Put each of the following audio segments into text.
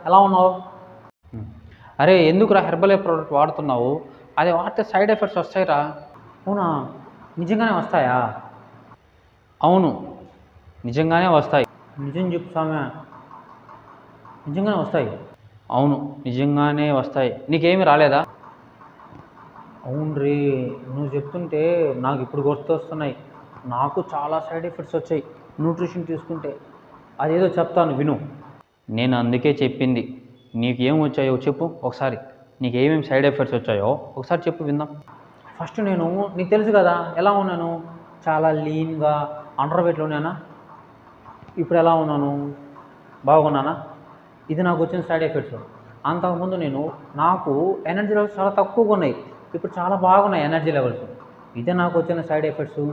ఎలా ఉన్నావు? అరే ఎందుకురా హెర్బల్ ప్రోడక్ట్ వాడుతున్నావు? అది వాడితే సైడ్ ఎఫెక్ట్స్ వస్తాయిరా. అవునా? నిజంగానే వస్తాయా? అవును, నిజంగానే వస్తాయి. నిజం చెప్పు సామె, నిజంగానే వస్తాయి? అవును, నిజంగానే వస్తాయి. నీకేమీ రాలేదా? అవును రే, నువ్వు చెప్తుంటే నాకు ఇప్పుడు గుర్తొస్తున్నాయి. నాకు చాలా సైడ్ ఎఫెక్ట్స్ వచ్చాయి న్యూట్రిషన్ తీసుకుంటే. అదేదో చెప్తాను విను. నేను అందుకే చెప్పింది. నీకేం వచ్చాయో చెప్పు ఒకసారి. నీకేమేమి సైడ్ ఎఫెక్ట్స్ వచ్చాయో ఒకసారి చెప్పు విందాం. ఫస్ట్ నేను, నీకు తెలుసు కదా ఎలా ఉన్నాను, చాలా లీన్గా అండర్ వెయిట్లో ఉన్నానా. ఇప్పుడు ఎలా ఉన్నాను? బాగున్నానా? ఇది నాకు వచ్చిన సైడ్ ఎఫెక్ట్స్. అంతకుముందు నాకు ఎనర్జీ లెవెల్స్ చాలా తక్కువగా ఉన్నాయి, ఇప్పుడు చాలా బాగున్నాయి ఎనర్జీ లెవెల్స్. ఇదే నాకు వచ్చిన సైడ్ ఎఫెక్ట్స్.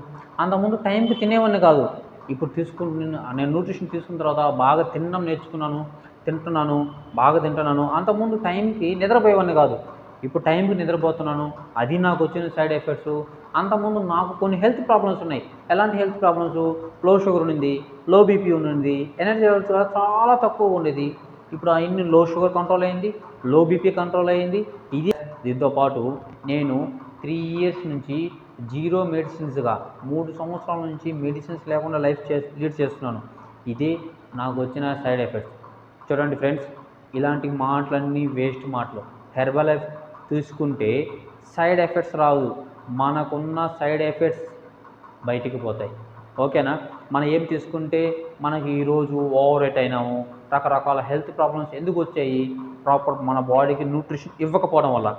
అంతకుముందు టైంకి తినేవాడిని కాదు, ఇప్పుడు నేను న్యూట్రిషన్ తీసుకున్న తర్వాత బాగా తినడం నేర్చుకున్నాను, తింటున్నాను, బాగా తింటున్నాను. అంతకుముందు టైంకి నిద్రపోయేవాడిని కాదు, ఇప్పుడు టైంకి నిద్రపోతున్నాను. అది నాకు వచ్చిన సైడ్ ఎఫెక్ట్స్. అంతకుముందు నాకు కొన్ని హెల్త్ ప్రాబ్లమ్స్ ఉన్నాయి. ఎలాంటి హెల్త్ ప్రాబ్లమ్స్? లో షుగర్ ఉన్నింది, లో బీపీ ఉన్నింది, ఎనర్జీ లెవెల్స్ కూడా చాలా తక్కువ ఉండేది. ఇప్పుడు అన్ని లో షుగర్ కంట్రోల్ అయింది, లో బీపీ కంట్రోల్ అయింది. దీంతో పాటు నేను 3 ఇయర్స్ నుంచి జీరో మెడిసిన్స్గా 3 సంవత్సరాల నుంచి మెడిసిన్స్ లేకుండా లీడ్ చేస్తున్నాను. ఇదే నాకు వచ్చిన సైడ్ ఎఫెక్ట్స్. చూడండి ఫ్రెండ్స్, ఇలాంటి మాటలన్నీ వేస్ట్ మాటలు. హెర్బల్ లైఫ్ తీసుకుంటే సైడ్ ఎఫెక్ట్స్ రావు, మనకున్న సైడ్ ఎఫెక్ట్స్ బయటికి పోతాయి. ఓకేనా? మనం ఏం తీసుకుంటే మనకి ఈరోజు ఓవర్ వెయిట్ అయినాము, రకరకాల హెల్త్ ప్రాబ్లమ్స్ ఎందుకు వచ్చాయి? ప్రాపర్ మన బాడీకి న్యూట్రిషన్ ఇవ్వకపోవడం వల్ల.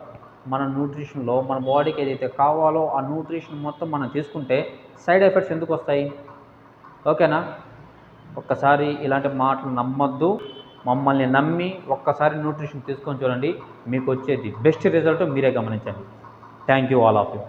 మన న్యూట్రిషన్లో మన బాడీకి ఏదైతే కావాలో ఆ న్యూట్రిషన్ మొత్తం మనం తీసుకుంటే సైడ్ ఎఫెక్ట్స్ ఎందుకు వస్తాయి? ఓకేనా? ఒక్కసారి ఇలాంటి మాటలు నమ్మొద్దు. మమ్మల్ని నమ్మి ఒక్కసారి న్యూట్రిషన్ తీసుకొని చూడండి, మీకు వచ్చేది బెస్ట్ రిజల్ట్ మీరే గమనించండి. Thank you all of you.